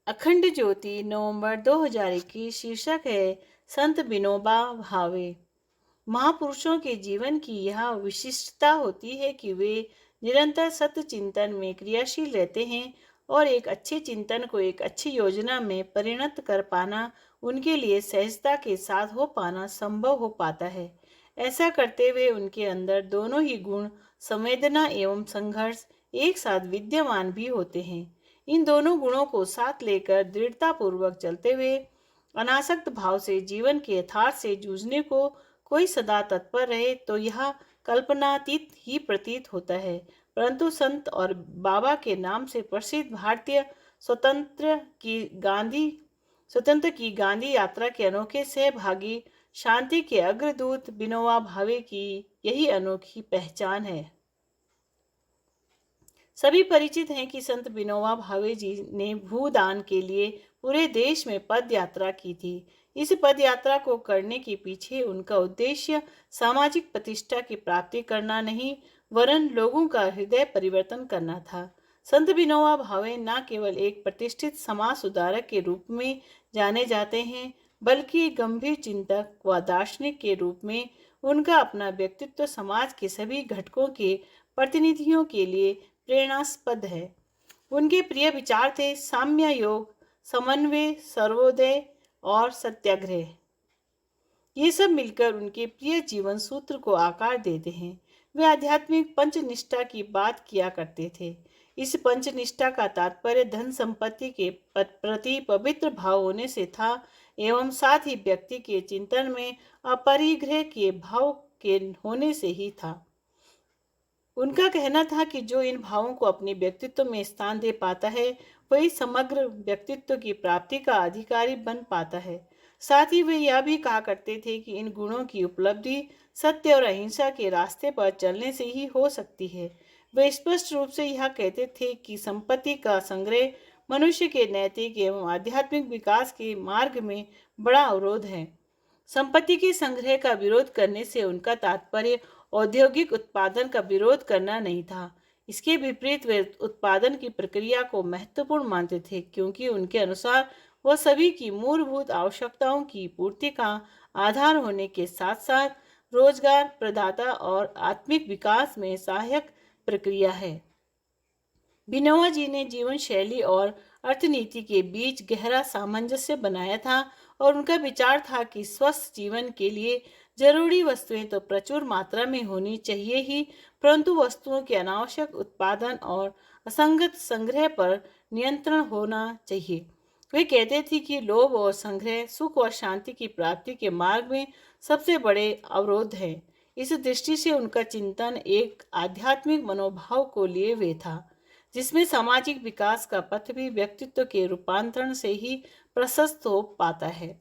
अखंड ज्योति नवंबर 2021। शीर्षक है संत विनोबा भावे। महापुरुषों के जीवन की यह विशिष्टता होती है कि वे निरंतर सत्य चिंतन में क्रियाशील रहते हैं और एक अच्छे चिंतन को एक अच्छी योजना में परिणत कर पाना उनके लिए सहजता के साथ हो पाना संभव हो पाता है। ऐसा करते हुए उनके अंदर दोनों ही गुण, संवेदना एवं संघर्ष, एक साथ विद्यमान भी होते हैं। इन दोनों गुणों को साथ लेकर दृढ़ता पूर्वक चलते हुए अनासक्त भाव से जीवन के यथार्थ से जूझने को कोई सदा तत्पर रहे तो यह कल्पनातीत ही प्रतीत होता है। परंतु संत और बाबा के नाम से प्रसिद्ध भारतीय स्वतंत्र की गांधी स्वतंत्र की गांधी यात्रा के अनोखे सहभागी, शांति के अग्रदूत विनोबा भावे की यही अनोखी पहचान है। सभी परिचित हैं कि संत विनोबा भावे जी ने भूदान के लिए पूरे देश में पद यात्रा की थी। इस पद यात्रा को करने के पीछे उनका उद्देश्य सामाजिक प्रतिष्ठा की प्राप्ति करना नहीं, वरन लोगों का हृदय परिवर्तन करना था। संत विनोबा भावे न केवल एक प्रतिष्ठित समाज सुधारक के रूप में जाने जाते हैं, बल्कि गंभीर चिंतक व दार्शनिक के रूप में उनका अपना व्यक्तित्व समाज के सभी घटकों के प्रतिनिधियों के लिए प्रेरणास्पद है। उनके प्रिय विचार थे साम्य योग, समन्वय, सर्वोदय और सत्याग्रह। ये सब मिलकर उनके प्रिय जीवन सूत्र को आकार देते हैं। वे आध्यात्मिक पंचनिष्ठा की बात किया करते थे। इस पंचनिष्ठा का तात्पर्य धन संपत्ति के प्रति पवित्र भाव होने से था एवं साथ ही व्यक्ति के चिंतन में अपरिग्रह के भाव के होने से ही था। उनका कहना था कि जो इन भावों को अपने व्यक्तित्व में स्थान दे पाता है, वही समग्र व्यक्तित्व की प्राप्ति का अधिकारी बन पाता है। साथ ही वे यह भी कहा करते थे कि इन गुणों की उपलब्धि सत्य और अहिंसा के रास्ते पर चलने से ही हो सकती है। वे स्पष्ट रूप से यह कहते थे कि संपत्ति का संग्रह मनुष्य के नैतिक एवं आध्यात्मिक विकास के मार्ग में बड़ा अवरोध है। संपत्ति के संग्रह का विरोध करने से उनका तात्पर्य औद्योगिक उत्पादन का विरोध करना नहीं था। इसके विपरीत वे उत्पादन की प्रक्रिया को महत्वपूर्ण मानते थे, क्योंकि उनके अनुसार वह सभी की मूलभूत आवश्यकताओं की पूर्ति का आधार होने के साथ साथ रोजगार प्रदाता और आत्मिक विकास में सहायक प्रक्रिया है। विनोबा जी ने जीवन शैली और अर्थनीति के बीच गहरा सामंजस्य बनाया था और उनका विचार था कि स्वस्थ जीवन के लिए जरूरी वस्तुएं तो प्रचुर मात्रा में होनी चाहिए ही, परंतु वस्तुओं के अनावश्यक उत्पादन और असंगत संग्रह पर नियंत्रण होना चाहिए। वे कहते थे कि लोभ और संग्रह सुख और शांति की प्राप्ति के मार्ग में सबसे बड़े अवरोध हैं। इस दृष्टि से उनका चिंतन एक आध्यात्मिक मनोभाव को लिए हुए था, जिसमें सामाजिक विकास का पथ भी व्यक्तित्व के रूपांतरण से ही प्रशस्त हो पाता है।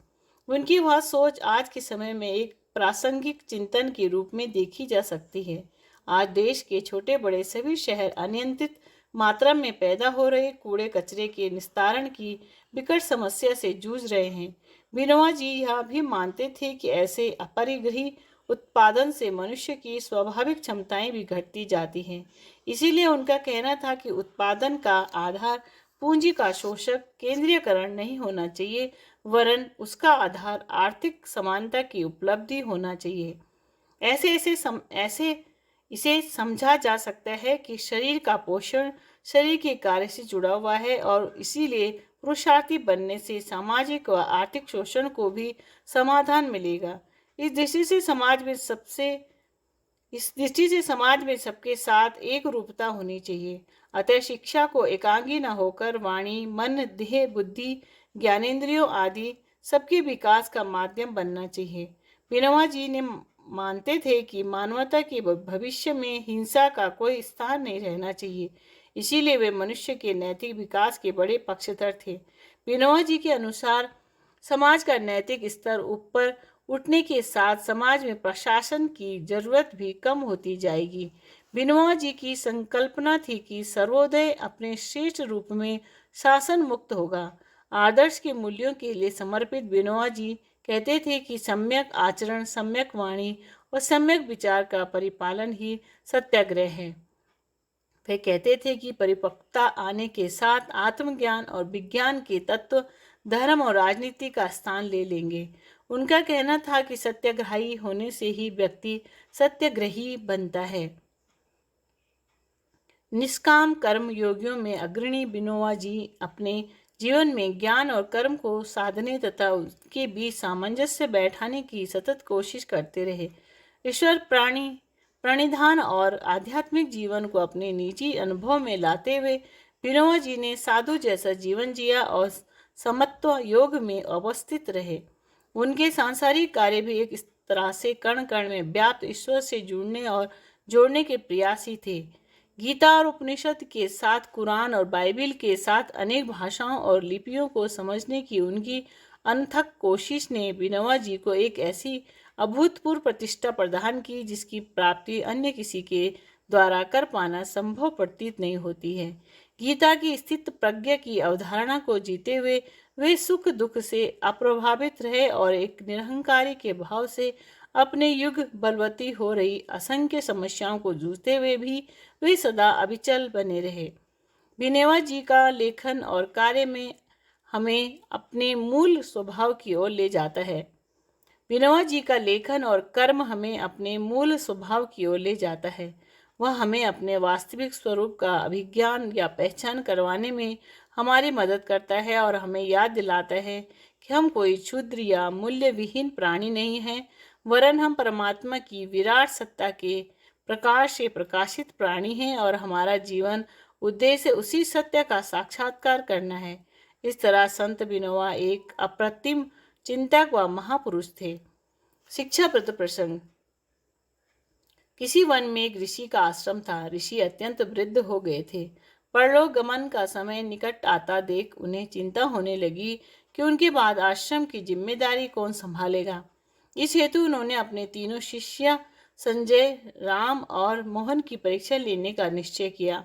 उनकी वह सोच आज के समय में एक प्रासंगिक चिंतन के रूप में देखी जा सकती है। आज देश के छोटे बड़े सभी शहर अनियंत्रित मात्रा में पैदा हो रहे कूड़े कचरे के निस्तारण की विकट समस्या से जूझ रहे हैं। विनोबा जी यह भी मानते थे कि ऐसे अपरिग्रही उत्पादन से मनुष्य की स्वाभाविक क्षमताएं भी घटती जाती हैं। इसीलिए उनका कहना था कि उत्पादन का आधार पूंजी का शोषक केंद्रीयकरण नहीं होना चाहिए, वरन उसका आधार आर्थिक समानता की उपलब्धि होना चाहिए। ऐसे इसे समझा जा सकता है कि शरीर का पोषण शरीर के कार्य से जुड़ा हुआ है और इसीलिए पुरुषार्थी बनने से सामाजिक व आर्थिक शोषण को भी समाधान मिलेगा। इस दृष्टि से समाज में सबके साथ एक रूपता होनी चाहिए। अतः शिक्षा को एकांगी न होकर वाणी, मन, देह, बुद्धि, ज्ञानेंद्रियों आदि सबके विकास का माध्यम बनना चाहिए। विनोबा जी ने मानते थे कि मानवता के भविष्य में हिंसा का कोई स्थान नहीं रहना चाहिए। इसीलिए वे मनुष्य के नैतिक विकास के बड़े पक्षधर थे। विनोबा जी के अनुसार समाज का नैतिक स्तर ऊपर उठने के साथ समाज में प्रशासन की जरूरत भी कम होती जाएगी। विनोबा जी की संकल्पना थी कि सर्वोदय अपने श्रेष्ठ रूप में शासन मुक्त होगा। आदर्श के मूल्यों के लिए समर्पित विनोबा जी कहते थे कि सम्यक आचरण, सम्यक वाणी और सम्यक विचार का परिपालन ही सत्याग्रह है। वे कहते थे कि परिपक्वता आने के साथ आत्मज्ञान और विज्ञान के तत्व धर्म और राजनीति का स्थान ले लेंगे। उनका कहना था कि सत्याग्रही होने से ही व्यक्ति सत्याग्रही बनता है। निष्काम कर्म योगियों में अग्रणी बिनोवा जी अपने जीवन में ज्ञान और कर्म को साधने तथा उनके बीच सामंजस्य बैठाने की सतत कोशिश करते रहे। ईश्वर प्रणिधान और आध्यात्मिक जीवन को अपने निजी अनुभव में लाते हुए बिनोवा जी ने साधु जैसा जीवन जिया और समत्व योग में अवस्थित रहे। उनके सांसारिक कार्य भी एक इस तरह से कण कण में व्याप्त ईश्वर से जुड़ने और जोड़ने के प्रयासी थे। गीता और उपनिषद के साथ कुरान और बाइबिल के साथ अनेक भाषाओं और लिपियों को समझने की उनकी अनथक कोशिश ने बिनोवा जी को एक ऐसी अभूतपूर्व प्रतिष्ठा प्रदान की जिसकी प्राप्ति अन्य किसी के द्वारा कर पाना संभव प्रतीत नहीं होती है। गीता की स्थित प्रज्ञा की अवधारणा को जीते हुए वे सुख दुख से अप्रभावित रहे और एक निरहंकारी के भाव से अपने युग बलवती हो रही असंख्य समस्याओं को जूझते हुए भी वे सदा अविचल बने रहे। बिनेवा जी का लेखन और कार्य में हमें अपने मूल स्वभाव की ओर ले जाता है। बिनेवा जी का लेखन और कर्म हमें अपने मूल स्वभाव की ओर ले जाता है। वह हमें अपने वास्तविक स्वरूप का अभिज्ञान या पहचान करवाने में हमारी मदद करता है और हमें याद दिलाता है कि हम कोई क्षुद्र या मूल्य विहीन प्राणी नहीं हैं, वरन हम परमात्मा की विराट सत्ता के प्रकाश से प्रकाशित प्राणी हैं और हमारा जीवन उद्देश्य उसी सत्य का साक्षात्कार करना है। इस तरह संत बिनोवा एक अप्रतिम चिंतक व महापुरुष थे। शिक्षाप्रद प्रसंग। किसी वन में एक ऋषि का आश्रम था। ऋषि अत्यंत वृद्ध हो गए थे। परलोक गमन का समय निकट आता देख उन्हें चिंता होने लगी कि उनके बाद आश्रम की जिम्मेदारी कौन संभालेगा। इस हेतु उन्होंने अपने तीनों शिष्य संजय, राम और मोहन की परीक्षा लेने का निश्चय किया।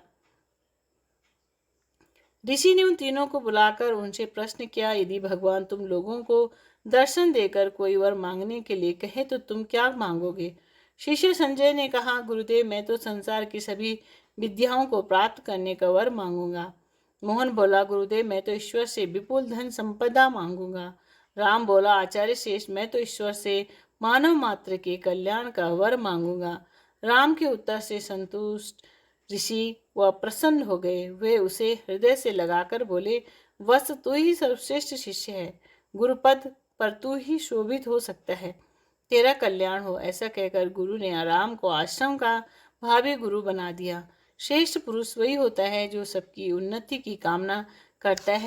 ऋषि ने उन तीनों को बुलाकर उनसे प्रश्न किया, यदि भगवान तुम लोगों को दर्शन देकर कोई वर मांगने के लिए कहे तो तुम क्या मांगोगे? शिष्य संजय ने कहा, गुरुदेव मैं तो संसार की सभी विद्याओं को प्राप्त करने का वर मांगूंगा। मोहन बोला, गुरुदेव मैं तो ईश्वर से विपुल धन संपदा मांगूंगा। राम बोला, आचार्य श्रेष्ठ मैं तो ईश्वर से मानव मात्र के कल्याण का वर मांगूंगा। राम के उत्तर से संतुष्ट ऋषि वह प्रसन्न हो गए। वे उसे हृदय से लगाकर बोले, वत्स तू ही सर्वश्रेष्ठ शिष्य है, गुरुपद पर तू ही शोभित हो सकता है, तेरा कल्याण हो। ऐसा कहकर गुरु ने राम को आश्रम का भावी गुरु बना दिया। श्रेष्ठ पुरुष वही होता है जो सबकी उन्नति की कामना करता है।